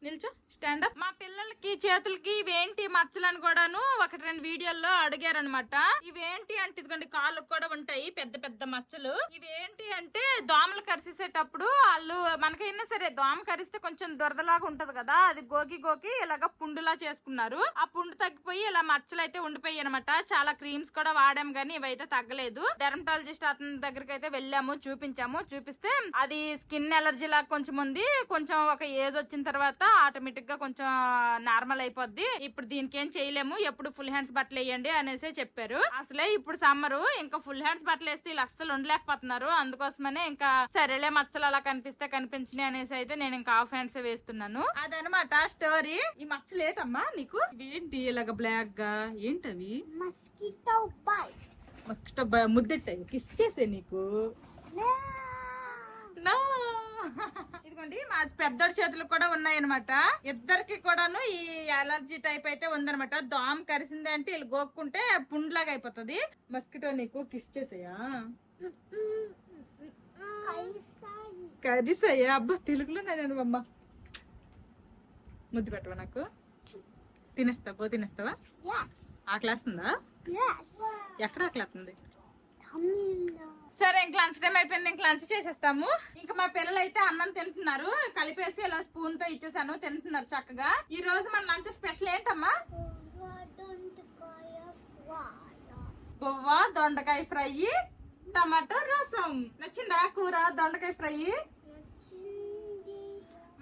నిల్చో స్టాండ్ అప్. మా పిల్లలకి చేతులకి ఇవేంటి మచ్చలని కూడాను 1-2 వీడియోల్లో అడిగారు అనమాట. ఇవేంటి అంటే ఇదిగోండి కాళ్ళకు కూడా ఉంటాయి పెద్ద పెద్ద మచ్చలు. ఇవేంటి అంటే దోమలు కరిసేటప్పుడు వాళ్ళు మనకైనా సరే దోమ కరిస్తే కొంచెం దురదలాగా ఉంటది కదా, అది గోకి ఇలాగ పుండులా చేసుకున్నారు. ఆ పుండు తగ్గిపోయి ఇలా మచ్చలు అయితే ఉండిపోయి అనమాట. చాలా క్రీమ్స్ కూడా వాడాము కానీ ఇవైతే తగ్గలేదు. డెర్మటాలజిస్ట్ అతని దగ్గరికి అయితే వెళ్ళాము, చూపిస్తే అది స్కిన్ ఎలర్జీ లాగా కొంచెం ఉంది. కొంచెం ఒక ఏజ్ వచ్చిన తర్వాత ఆటోమేటిక్ గా కొంచెం నార్మల్ అయిపోద్ది. ఇప్పుడు దీనికి ఏం చేయలేము, ఎప్పుడు ఫుల్ హ్యాండ్స్ బట్టలు వేయండి అనేసి చెప్పారు. అసలే ఇప్పుడు సమ్మర్, ఇంకా ఫుల్ హ్యాండ్స్ బట్టలు వేస్తే వీళ్ళు అస్సలు ఉండలేకపోతున్నారు. అందుకోసమనే ఇంకా సరేలే మచ్చలు అలా కనిపించినాయి అనేసి అయితే నేను ఇంకా హాఫ్ హ్యాండ్స్ వేస్తున్నాను. అదనమాట స్టోరీ. ఈ మచ్చలు ఏంటమ్మా నీకు? ఏంటి ఇలాగ బ్లాక్ గా ఏంటవి? మస్కిటో బైట్ ముద్దెట్టాయి కిస్ చేసే నీకు. ఇదిగోండి మా పెద్దోడి చేతులు కూడా ఉన్నాయన్నమాట. ఇద్దరికి కూడాను ఈ అలర్జీ టైప్ అయితే ఉందనమాట. దోమ కరిసింది అంటే వీళ్ళు గోక్కుంటే పుండ్లాగా అయిపోతుంది. మస్కిటో నీకు కిస్ చేసాయా? కర్రీసయ్యా అబ్బా తెలుగులో నేను అమ్మ ముద్దు పెట్టవా నాకు తినేస్తావా ఆకలేస్తుందా ఎక్కడ ఆకలేస్తుంది సరే ఇంక లంచ్ టైం అయిపోయింది ఇంక లంచ్ చేసేస్తాము ఇంకా మా పిల్లలు అయితే అన్నం తింటున్నారు కలిపేసి ఇలా స్పూన్ తో ఇచ్చేసాను తింటున్నారు చక్కగా ఈ రోజు మన లంచ్ స్పెషల్ ఏంటమ్మా బువ్వ దొండకాయ ఫ్రై టమాటో రసం నచ్చిందా కూర దొండకాయ ఫ్రై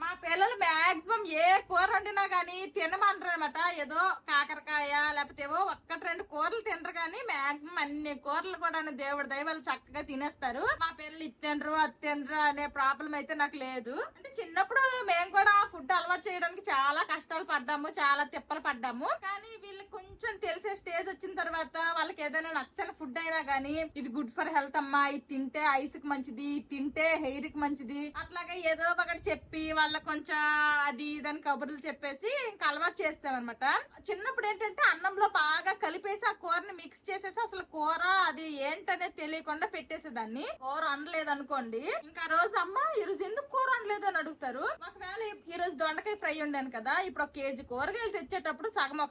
మా పిల్లలు మాక్సిమం ఏ కూర వండినా గానీ తినమంటారు అనమాట ఏదో కాకరకాయ లేకపోతే ఏవో ఒక్కటి రెండు కూరలు తినరు కానీ మాక్సిమం అన్ని కూరలు కూడా దేవుడి దయవల్ల చక్కగా తినేస్తారు మా పిల్లలు ఇది తినరు అది తినరు అనే ప్రాబ్లం అయితే నాకు లేదు అంటే చిన్నప్పుడు మేము కూడా ఫుడ్ అలవాటు చేయడానికి చాలా కష్టాలు పడ్డాము చాలా తిప్పలు పడ్డాము కానీ వీళ్ళకి కొంచెం తెలిసే స్టేజ్ వచ్చిన తర్వాత వాళ్ళకి ఏదైనా నచ్చని ఫుడ్ అయినా గానీ ఇది గుడ్ ఫర్ హెల్త్ అమ్మా ఇది తింటే ఐస్ కి మంచిది తింటే హెయిర్ కి మంచిది అట్లాగా ఏదో ఒకటి చెప్పి వాళ్ళ కొంచెం అది ఇదని కబుర్లు చెప్పేసి ఇంకా అలవాటు చేస్తామన్నమాట చిన్నప్పుడు ఏంటంటే అన్నంలో బాగా కలిపేసి ఆ కూరని మిక్స్ చేసేసి అసలు కూర అది ఏంటనేది తెలియకుండా పెట్టేసేదాన్ని కూర అనలేదు అనుకోండి ఇంకా రోజు అమ్మ ఈ రోజు ఎందుకు కూర అనలేదు అని అడుగుతారు ఒకవేళ ఈ రోజు దొండకాయ ఫ్రై ఉండాను కదా ఇప్పుడు ఒక కేజీ కూరగాయలు తెచ్చేటప్పుడు సగం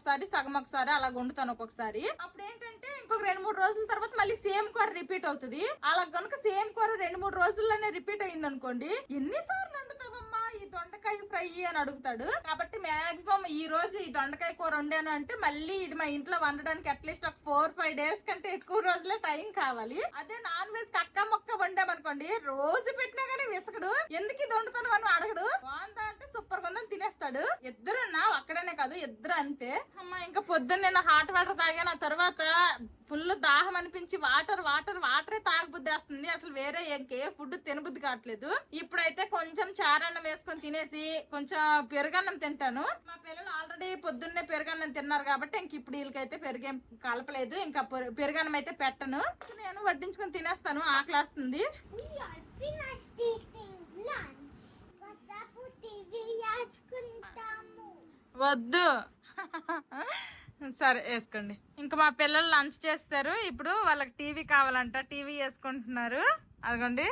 ఒకసారి అలా వండుతాను ఒక్కొక్కసారి అప్పుడు ఏంటంటే ఇంకొక 2-3 రోజుల తర్వాత మళ్ళీ సేమ్ కూర రిపీట్ అవుతుంది అలా కనుక సేమ్ కూర 2-3 రోజుల్లోనే రిపీట్ అయింది అనుకోండి ఎన్నిసార్లు వండుతావమ్మా ఈ దొండకాయ ఫ్రై అని అడుగుతాడు కాబట్టి మాక్సిమం ఈ రోజు ఈ దొండకాయ కూర వండాను అంటే మళ్ళీ ఇది మా ఇంట్లో వండడానికి అట్లీస్ట్ ఒక 4-5 డేస్ కంటే ఎక్కువ రోజులే టైం కావాలి అదే నాన్ వెజ్ కక్క మొక్క వండామనుకోండి రోజు పెట్టినా గానీ విసకడు ఎందుకు ఇది వండుతాను మనం అడగడు బాగుందా అంటే సూపర్ గా ఉందని తినేస్తాడు ఇద్దరున్నా ఒక్కడనే కాదు ఇద్దరు అంతే అమ్మ ఇంకా పొద్దున్న నేను హాట్ వాటర్ తాగాను ఆ తర్వాత ఫుల్ దాహం అనిపించి వాటరే తాగబుద్దేస్తుంది అసలు వేరే ఇంకే ఫుడ్ తినబుద్ధి కావట్లేదు ఇప్పుడైతే కొంచెం చారన్నం వేసుకొని తినేసి కొంచెం పెరుగన్నం తింటాను మా పిల్లలు ఆల్రెడీ పొద్దున్నే పెరుగన్నం తిన్నారు కాబట్టి ఇంక ఇప్పుడు వీళ్ళకైతే పెరుగేం కలపలేదు ఇంకా పెరుగన్నం అయితే పెట్టను నేను వడ్డించుకొని తినేస్తాను ఆకలేస్తుంది వద్దు సరే వేసుకోండి ఇంకా మా పిల్లలు లంచ్ చేస్తారు ఇప్పుడు వాళ్ళకి టీవీ కావాలంట టీవీ వేసుకుంటున్నారు అదిగోండి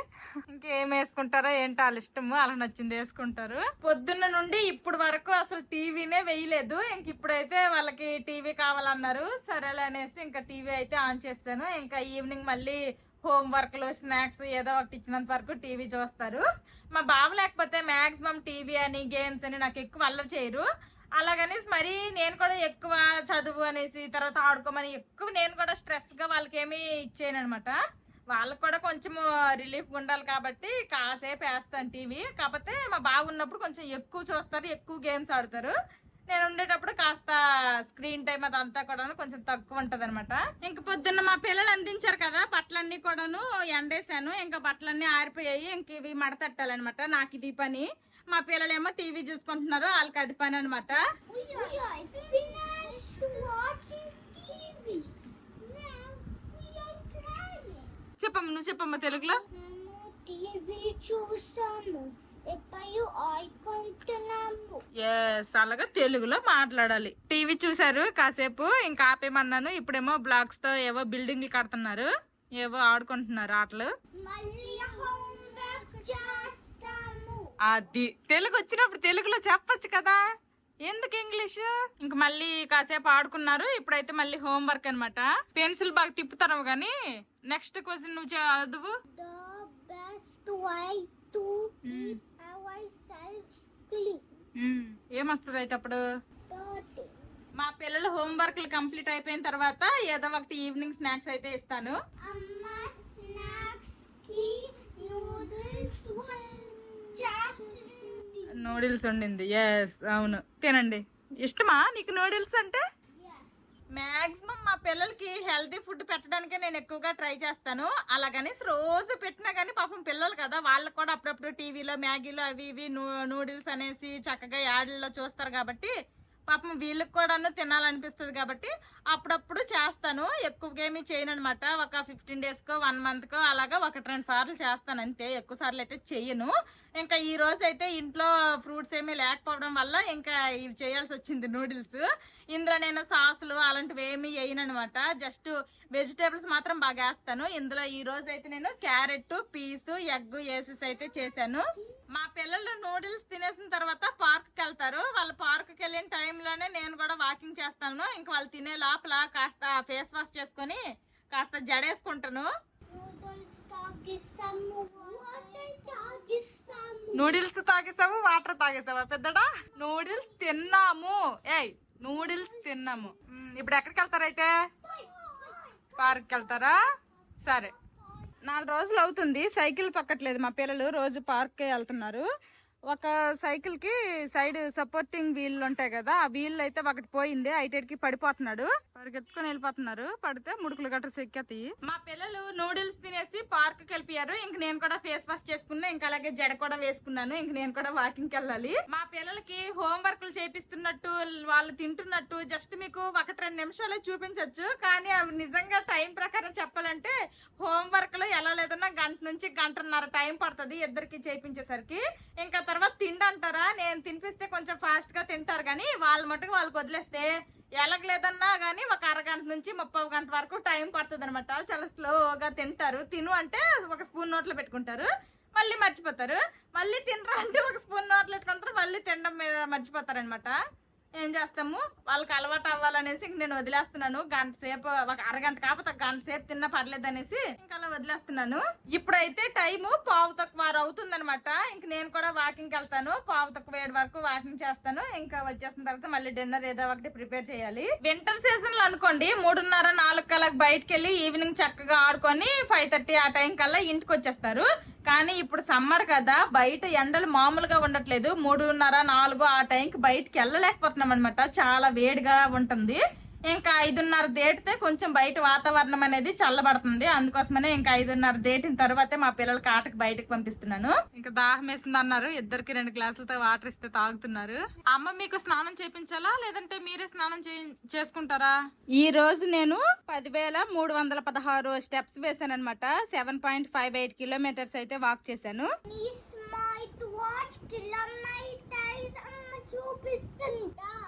ఇంకేం వేసుకుంటారో ఏంటో వాళ్ళ ఇష్టము వాళ్ళకి నచ్చింది వేసుకుంటారు పొద్దున్న నుండి ఇప్పుడు వరకు అసలు టీవీనే వేయలేదు ఇంక ఇప్పుడైతే వాళ్ళకి టీవీ కావాలన్నారు సరేలే అనేసి ఇంకా టీవీ అయితే ఆన్ చేస్తాను ఇంకా ఈవినింగ్ మళ్ళీ హోంవర్క్లు స్నాక్స్ ఏదో ఒకటి ఇచ్చినంత వరకు టీవీ చూస్తారు మా బాబు లేకపోతే మాక్సిమం టీవీ అని గేమ్స్ అని నాకు ఎక్కువ అల్లరి చేయరు అలాగనేసి మరి నేను కూడా ఎక్కువ చదువు అనేసి తర్వాత ఆడుకోమని ఎక్కువ నేను కూడా స్ట్రెస్ గా వాళ్ళకి ఏమి ఇచ్చేయను అనమాట వాళ్ళకి కూడా కొంచెం రిలీఫ్ ఉండాలి కాబట్టి కాసేపు వేస్తాను టీవీ కాకపోతే మా బాబు ఉన్నప్పుడు కొంచెం ఎక్కువ చూస్తారు ఎక్కువ గేమ్స్ ఆడతారు నేను ఉండేటప్పుడు కాస్త స్క్రీన్ టైం అదంతా కూడా కొంచెం తక్కువ ఉంటది అనమాట ఇంక పొద్దున్న మా పిల్లలు అందించారు కదా బట్టలన్నీ కూడాను ఎండేసాను ఇంకా బట్టలన్నీ ఆరిపోయాయి ఇంక ఇవి మడతట్టాలన్నమాట నాకు ఇది పని మా పిల్లలేమో టీవీ చూసుకుంటున్నారు వాళ్ళకి అది పని అనమాట చెప్పమ్మ నువ్వు చెప్పమ్మ తెలుగులో అలాగా తెలుగులో మాట్లాడాలి టీవీ చూసారు కాసేపు ఇంకా ఆపేమన్నాను ఇప్పుడేమో బ్లాక్స్ తో ఏవో బిల్డింగ్లు కడుతున్నారు ఏవో ఆడుకుంటున్నారు ఆటలు అది తెలుగు వచ్చినప్పుడు తెలుగులో చెప్పొచ్చు కదా ఎందుకు ఇంగ్లీష్ ఇంక మళ్ళీ కాసేపు ఆడుకున్నారు ఇప్పుడైతే మళ్ళీ హోంవర్క్ అనమాట పెన్సిల్ బాగా తిప్పుతారు గానీ నెక్స్ట్ క్వశ్చన్ నువ్వు చదువు ఏమొస్తుంది అయితే అప్పుడు మా పిల్లలు హోంవర్క్లు కంప్లీట్ అయిపోయిన తర్వాత ఏదో ఒకటి ఈవినింగ్ స్నాక్స్ అయితే ఇస్తాను నూడిల్స్ వండింది ఎస్ అవును తినండి ఇష్టమా నీకు నూడిల్స్ అంటే మాక్సిమం మా పిల్లలకి హెల్తీ ఫుడ్ పెట్టడానికే నేను ఎక్కువగా ట్రై చేస్తాను అలాగని రోజు పెట్టినా కానీ పాపం పిల్లలు కదా వాళ్ళకి కూడా అప్పుడప్పుడు టీవీలో మ్యాగీలో అవి ఇవి నూడిల్స్ అనేసి చక్కగా యాడ్లలో చూస్తారు కాబట్టి పాపం వీళ్ళకి కూడా తినాలనిపిస్తుంది కాబట్టి అప్పుడప్పుడు చేస్తాను ఎక్కువగా ఏమీ చేయను అనమాట ఒక 15 డేస్కో 1 మంత్కో అలాగా 1-2 సార్లు చేస్తాను అంతే ఎక్కువ సార్లు అయితే చెయ్యను ఇంకా ఈ రోజు అయితే ఇంట్లో ఫ్రూట్స్ ఏమీ లేకపోవడం వల్ల ఇంకా ఇవి చేయాల్సి వచ్చింది నూడిల్స్. ఇందులో నేను సాసులు అలాంటివి ఏమి వేయనమాట, జస్ట్ వెజిటేబుల్స్ మాత్రం బాగా వేస్తాను. ఇందులో ఈ రోజు అయితే నేను క్యారెట్, పీస్, ఎగ్ వేసేసి అయితే చేశాను. మా పిల్లలు నూడిల్స్ తినేసిన తర్వాత పార్క్కి వెళ్తారు. వాళ్ళు పార్క్కి వెళ్ళిన టైంలోనే నేను కూడా వాకింగ్ చేస్తాను. ఇంకా వాళ్ళు తినే లోపల కాస్త ఫేస్ వాష్ చేసుకొని కాస్త జడేసుకుంటాను. నూడిల్స్ తాగేసావు, వాటర్ తాగేసావా పెద్దడా? నూడిల్స్ తిన్నాము. ఏయ్ నూడిల్స్ తిన్నాము. ఇప్పుడు ఎక్కడికి వెళ్తారైతే? పార్క్కి వెళ్తారా? సరే. 4 రోజులు అవుతుంది సైకిల్ తొక్కట్లేదు మా పిల్లలు, రోజు పార్క్కి వెళ్తున్నారు. ఒక సైకిల్ కి సైడ్ సపోర్టింగ్ వీల్ ఉంటాయి కదా, ఆ వీల్ అయితే ఒకటి పోయింది, ఐటెడ్కి పడిపోతున్నాడు. పరిగెత్తుకొని వెళ్ళిపోతున్నారు, పడితే ముడుకులు గట్ర సెక్కేతాయి. మా పిల్లలు నూడిల్స్ తినేసి పార్క్ కి వెళ్ళిపోయారు. ఇంక నేను కూడా ఫేస్ వాష్ చేసుకున్నా, ఇంకా అలాగే జడ కూడా వేసుకున్నాను. ఇంక నేను కూడా వాకింగ్ కి వెళ్ళాలి. మా పిల్లలకి హోంవర్క్లు చేపిస్తున్నట్టు వాళ్ళు తింటున్నట్టు జస్ట్ మీకు 1-2 నిమిషాలే చూపించవచ్చు, కానీ అవి నిజంగా టైం ప్రకారం చెప్పాలంటే హోంవర్క్ లో ఎలా లేదన్నా 1 నుంచి 1.5 టైం పడుతుంది ఇద్దరికి చేయించేసరికి. ఇంకా తర్వాత తిండి అంటారా, నేను తినిపిస్తే కొంచెం ఫాస్ట్ గా తింటారు, కానీ వాళ్ళ మటుకు వాళ్ళకి వదిలేస్తే ఎలాగలేదన్నా కానీ ఒక 1/2 గంట నుంచి 30 గంట వరకు టైం పడుతుంది అనమాట. చాలా స్లోగా తింటారు. తిను అంటే ఒక స్పూన్ నోట్లో పెట్టుకుంటారు, మళ్ళీ మర్చిపోతారు. మళ్ళీ తినరా అంటే ఒక స్పూన్ నోట్లో పెట్టుకుంటారు, మళ్ళీ తినడం మీద మర్చిపోతారు అనమాట. ఏం చేస్తాము, వాళ్ళకి అలవాటు అవ్వాలనేసి ఇంక నేను వదిలేస్తున్నాను. 1 గంట సేపు, ఒక 1/2 గంట కాకపోతే 1 గంట సేపు తిన్నా పర్లేదు అనేసి ఇంకా అలా వదిలేస్తున్నాను. ఇప్పుడైతే టైము 5:15 అవుతుంది అనమాట. ఇంక నేను కూడా వాకింగ్ వెళ్తాను. 5:15 వరకు వాకింగ్ చేస్తాను. ఇంకా వచ్చేసిన తర్వాత మళ్ళీ డిన్నర్ ఏదో ఒకటి ప్రిపేర్ చేయాలి. వింటర్ సీజన్ లో అనుకోండి 3:30-4 కల్లా బయటకు వెళ్ళి ఈవినింగ్ చక్కగా ఆడుకొని 5:30 ఆ టైం కల్లా ఇంటికి వచ్చేస్తారు. కానీ ఇప్పుడు సమ్మర్ కదా, బయట ఎండలు మామూలుగా ఉండట్లేదు. 3:30-4 ఆ టైంకి బయటకి వెళ్ళలేకపోతున్నాం అనమాట, చాలా వేడిగా ఉంటుంది. ఇంకా 5:30 దాటితే కొంచెం బయట వాతావరణం అనేది చల్లబడుతుంది. అందుకోసమనే ఇంకా 5:30 దాటిన తర్వాతే మా పిల్లలకి ఆటకు బయటకు పంపిస్తున్నాను. ఇంకా దాహం వేస్తుంది అన్నారు, ఇద్దరికి 2 గ్లాసులతో వాటర్ ఇస్తే తాగుతున్నారు. అమ్మ మీకు స్నానం చేయించాలా లేదంటే మీరే స్నానం చేసుకుంటారా? ఈ రోజు నేను 10,316 స్టెప్స్ వేసాను అనమాట. 7.58 కిలోమీటర్స్ అయితే వాక్ చేశాను.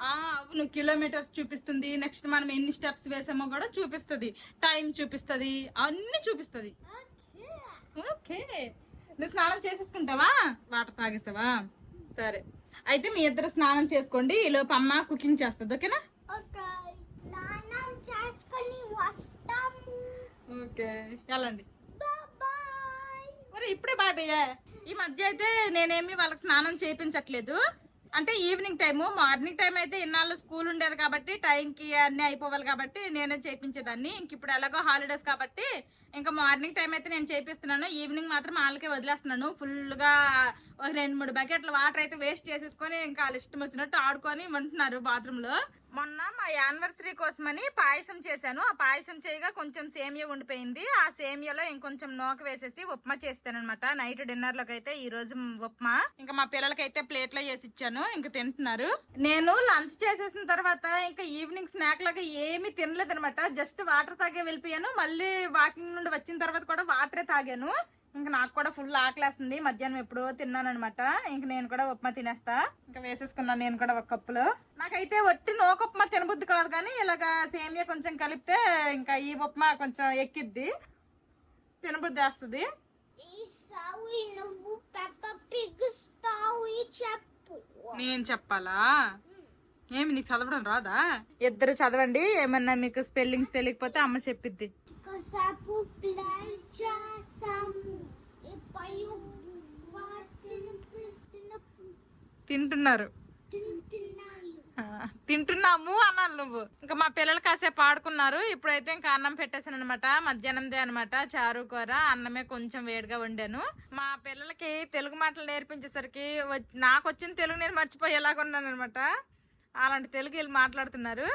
అవును, కిలోమీటర్స్ చూపిస్తుంది. నెక్స్ట్ మనం ఎన్ని స్టెప్స్ వేసామో కూడా చూపిస్తుంది, టైం చూపిస్తుంది, అన్ని చూపిస్తుంది. ఓకే, నువ్వు స్నానం చేసేసుకుంటావా? వాటర్ తాగేసావా? సరే, అయితే మీ ఇద్దరు స్నానం చేసుకోండి, ఈ లోపు అమ్మ కుకింగ్ చేస్తుంది. ఓకేనా? ఓకే, వెళ్ళండి. ఇప్పుడే బాబయ్యా. ఈ మధ్య అయితే నేనేమి వాళ్ళకి స్నానం చేయించట్లేదు. అంటే ఈవినింగ్ టైము, మార్నింగ్ టైం అయితే ఇన్నాళ్ళు స్కూల్ ఉండేది కాబట్టి టైంకి అన్నీ అయిపోవాలి కాబట్టి నేనే చేయించేదాన్ని. ఇంక ఇప్పుడు ఎలాగో హాలిడేస్ కాబట్టి ఇంకా మార్నింగ్ టైం అయితే నేను చేపిస్తున్నాను. ఈవినింగ్ మాత్రం వాళ్ళకే వదిలేస్తున్నాను. ఫుల్గా ఒక 2-3 బకెట్ల వాటర్ అయితే వేస్ట్ చేసేసుకొని ఇంకా వాళ్ళ ఇష్టం వచ్చినట్టు ఆడుకొని ఉంటున్నారు బాత్రూంలో. మొన్న మా యానివర్సరీ కోసమని పాయసం చేశాను. ఆ పాయసం చేయగా కొంచెం సేమియా ఉండిపోయింది. ఆ సేమియాలో ఇంకొంచెం నూక వేసేసి ఉప్మా చేస్తాను అనమాట. నైట్ డిన్నర్ లోకి అయితే ఈ రోజు ఉప్మా. ఇంకా మా పిల్లలకైతే ప్లేట్లో వేసి ఇచ్చాను, ఇంకా తింటున్నారు. నేను లంచ్ చేసేసిన తర్వాత ఇంకా ఈవినింగ్ స్నాక్ లాగా ఏమీ తినలేదు అనమాట. జస్ట్ వాటర్ తాగే వెళ్ళిపోయాను. మళ్ళీ వాకింగ్ నుండి వచ్చిన తర్వాత కూడా వాటరే తాగాను. ఇంకా నాకు కూడా ఫుల్ ఆకలేస్తుంది. మధ్యాహ్నం ఎప్పుడో తిన్నాను అనమాట. ఇంక నేను కూడా ఉప్మా తినేస్తా. ఇంకా వేసేసుకున్నాను నేను కూడా ఒక కప్పులో. నాకైతే వట్టి నూక ఉప్మా తినబుద్ధి కాదు, కానీ ఇలాగా సేమియా కొంచెం కలిపితే ఇంకా ఈ ఉప్మా కొంచెం ఎక్కిద్ది, తినబుద్ధి వేస్తుంది. నేను చెప్పాలా? ఏమి నీకు చదవడం రాదా? ఇద్దరు చదవండి, ఏమన్నా మీకు స్పెల్లింగ్స్ తెలియకపోతే అమ్మ చెప్పిద్ది. తింటున్నారు, తింటున్నాము అన్నాను నువ్వు. ఇంకా మా పిల్లలు కాసేపు ఆడుకున్నారు. ఇప్పుడైతే ఇంకా అన్నం పెట్టేసాను అనమాట. మధ్యాహ్నందే అనమాట, చారు కూర, అన్నమే కొంచెం వేడిగా వండాను. మా పిల్లలకి తెలుగు మాటలు నేర్పించేసరికి నాకు వచ్చిన తెలుగు నేను మర్చిపోయేలాగా ఉన్నాను అనమాట. అలాంటి తెలుగు వీళ్ళు మాట్లాడుతున్నారు.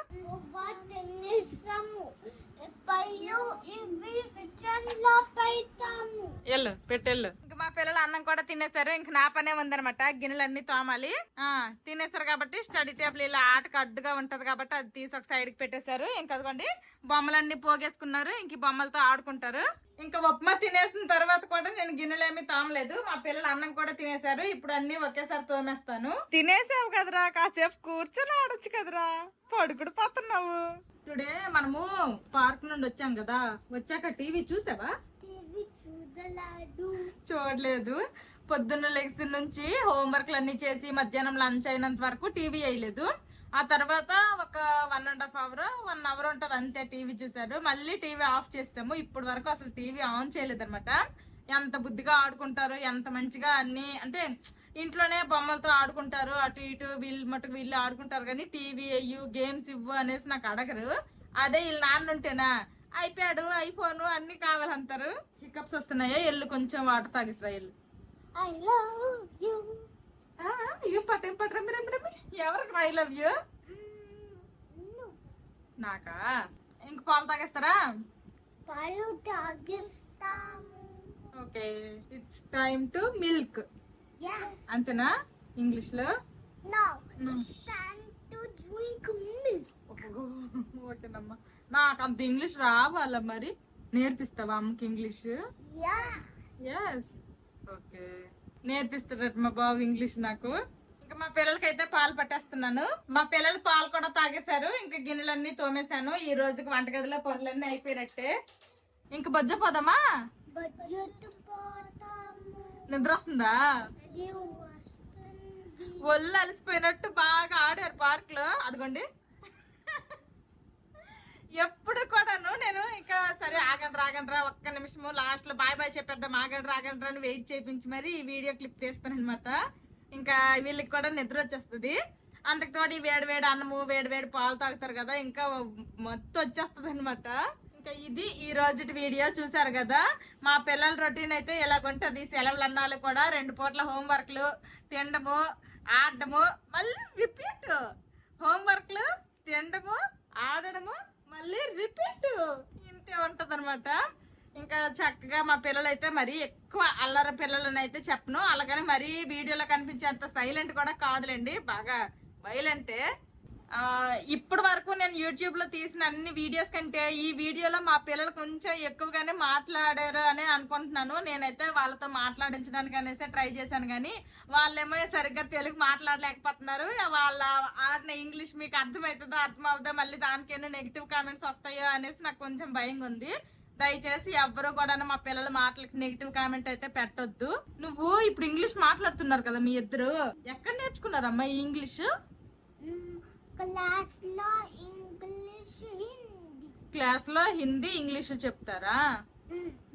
పళ్ళు ఇవి కిచెన్లో పెడతాము. ఎల్లు పెట్టెళ్ళు. ఇంకా మా పిల్లలు అన్నం కూడా తినేసారు. ఇంక నా పనే ఉందనమాట, గిన్నెలన్నీ తోమాలి. తినేసారు కాబట్టి స్టడీ టేబుల్ ఇలా ఆటకు అడ్డుగా ఉంటది కాబట్టి అది తీసి ఒక సైడ్ కి పెట్టేశారు. ఇంకా అదిగోండి బొమ్మలన్నీ పోగేసుకున్నారు. ఇంక ఈ బొమ్మలతో ఆడుకుంటారు. ఇంకా ఉప్మా తినేసిన తర్వాత కూడా నేను గిన్నెలు ఏమీ తోమలేదు. మా పిల్లలు అన్నం కూడా తినేశారు. ఇప్పుడు అన్ని ఒకేసారి తోమేస్తాను. తినేసావు కదరా, కాసేపు కూర్చొని ఆడొచ్చు కదరా, పడుకుడు పోతున్నావు. టుడే మనము పార్క్ నుండి వచ్చాం కదా, వచ్చాక టీవీ చూసావా? టీవీ చూడలేదు. పొద్దున్న లెగ్స్ నుంచి హోంవర్క్లు అన్ని చేసి మధ్యాహ్నం లంచ్ అయినంత వరకు టీవీ వేయలేదు. ఆ తర్వాత ఒక 1.5 అవర్ ఉంటది అంతే టీవీ చూసారు. మళ్ళీ టీవీ ఆఫ్ చేస్తాము. ఇప్పటి వరకు అసలు టీవీ ఆన్ చేయలేదు అనమాట. ఎంత బుద్ధిగా ఆడుకుంటారు, ఎంత మంచిగా అన్ని అంటే ఇంట్లోనే బొమ్మలతో ఆడుకుంటారు. అటు ఇటు వీళ్ళు మటుకు వీళ్ళు ఆడుకుంటారు కానీ టీవీ అయ్యు గేమ్స్ ఇవ్వు అనేసి నాకు అడగరు. అదే వీళ్ళ నాన్న ఉంటేనా ఐప్యాడ్ ఐఫోన్ అన్ని కావాలంటారు. హికప్స్ వస్తున్నాయా? ఎల్లు కొంచెం వాటర్ తాగిస్తా. ఎల్లు ఎవరికి ఐ లవ్ యూ? నాకా? ఇంక పాలు తాగేస్తారా? పాలు తాగిస్తాము. Okay, it's time to milk. అంతేనా ఇంగ్లీష్ లో? ఓకేనమ్మా. నాకు అంత ఇంగ్లీష్ రావాలా మరి? నేర్పిస్తావా అమ్మకి ఇంగ్లీష్? ఎస్. ఓకే, నేర్పిస్తారట మా బాబు ఇంగ్లీష్ నాకు. ఇంకా మా పిల్లలకైతే పాలు పట్టేస్తున్నాను. మా పిల్లలు పాలు కూడా తాగేశారు. ఇంకా గిన్నెలన్నీ తోమేశాను. ఈ రోజుకి వంటగదిలో పనులన్నీ అయిపోయినట్టే. ఇంక బొజ్జ పోదామా? నిద్ర వస్తుందా? ఒళ్ళు అలసిపోయినట్టు బాగా ఆడారు పార్క్ లో. అదిగోండి ఎప్పుడు కూడాను నేను ఇంకా సరే ఆగండి రా ఒక్క నిమిషము లాస్ట్ లో బాయ్ చెప్పేద్దాం, ఆగండి రా అని వెయిట్ చేయించి మరి ఈ వీడియో క్లిప్ తీస్తాను అనమాట. ఇంకా వీళ్ళకి కూడా నిద్ర వచ్చేస్తుంది. అందుకు తోడు వేడి అన్నము వేడి పాలు తాగుతారు కదా, ఇంకా మొత్తం వచ్చేస్తుంది అనమాట. ఇంకా ఇది ఈ రోజు వీడియో చూసారు కదా. మా పిల్లల రొటీన్ అయితే ఎలాగుంటది. సెలవులు అన్నాలు కూడా 2 పూట్ల హోంవర్క్లు, తినడము, ఆడడము, మళ్ళీ రిపీట్. హోంవర్క్లు, తినడము, ఆడడము, మళ్ళీ రిపీట్. ఇంతే ఉంటది అనమాట. ఇంకా చక్కగా మా పిల్లలు అయితే మరి ఎక్కువ అల్లరి పిల్లలని అయితే చెప్పను. అలాగని మరీ వీడియోలో కనిపించేంత సైలెంట్ కూడా కాదులేండి, బాగా వైలెంటే. ఇప్పటి వరకు నేను యూట్యూబ్ లో తీసిన అన్ని వీడియోస్ కంటే ఈ వీడియోలో మా పిల్లలు కొంచెం ఎక్కువగానే మాట్లాడారు అని అనుకుంటున్నాను. నేనైతే వాళ్ళతో మాట్లాడించడానికి అనేసి ట్రై చేశాను కానీ వాళ్ళేమో సరిగ్గా తెలుగు మాట్లాడలేకపోతున్నారు. వాళ్ళ ఆడిన ఇంగ్లీష్ మీకు అర్థమవుతుందో అర్థం అవుతుందో, మళ్ళీ దానికైనా నెగిటివ్ కామెంట్స్ వస్తాయో అనేసి నాకు కొంచెం భయంగా ఉంది. దయచేసి ఎవ్వరూ కూడా మా పిల్లల మాటలకి నెగిటివ్ కామెంట్ అయితే పెట్టొద్దు. నువ్వు ఇప్పుడు ఇంగ్లీష్ మాట్లాడుతున్నారు కదా మీ ఇద్దరు, ఎక్కడ నేర్చుకున్నారమ్మా ఈ ఇంగ్లీష్? క్లాస్ లో హిందీ ఇంగ్లీష్ చెప్తారా?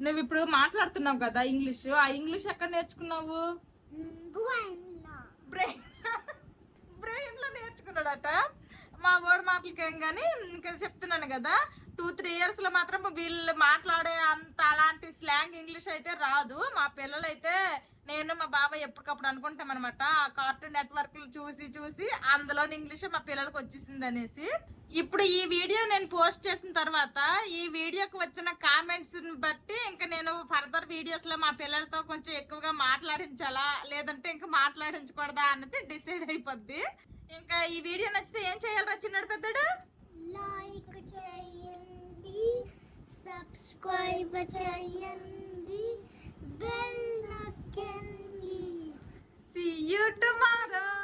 నువ్వు ఇప్పుడు మాట్లాడుతున్నావు కదా ఇంగ్లీష్, ఆ ఇంగ్లీష్ ఎక్కడ నేర్చుకున్నావు? బ్రెయిన్ లో నేర్చుకున్నాడట. మా వర్డ్ మాటలకేం గానీ ఇంకా చెప్తున్నాను కదా, 2-3 years లో మాత్రం వీళ్ళు మాట్లాడే అంత అలాంటి స్లాంగ్ ఇంగ్లీష్ అయితే రాదు. మా పిల్లలైతే నేను మా బాబాయ్ ఎప్పటికప్పుడు అనుకుంటాం అనమాట, ఆ కార్టూన్ నెట్వర్క్ చూసి అందులోని ఇంగ్లీష్ మా పిల్లలకు వచ్చేసింది అనేసి. ఇప్పుడు ఈ వీడియో నేను పోస్ట్ చేసిన తర్వాత ఈ వీడియోకి వచ్చిన కామెంట్స్ బట్టి ఇంకా నేను ఫర్దర్ వీడియోస్ లో మా పిల్లలతో కొంచెం ఎక్కువగా మాట్లాడించాలా లేదంటే ఇంకా మాట్లాడించకూడదా అన్నది డిసైడ్ అయిపోద్ది. ఇంకా ఈ వీడియో నచ్చితే ఏం చేయాలి చిన్నాడు పెద్దడు? లైక్ చేయండి, సబ్స్క్రైబ్ చేయండి, బెల్ నొక్కండి. See you tomorrow.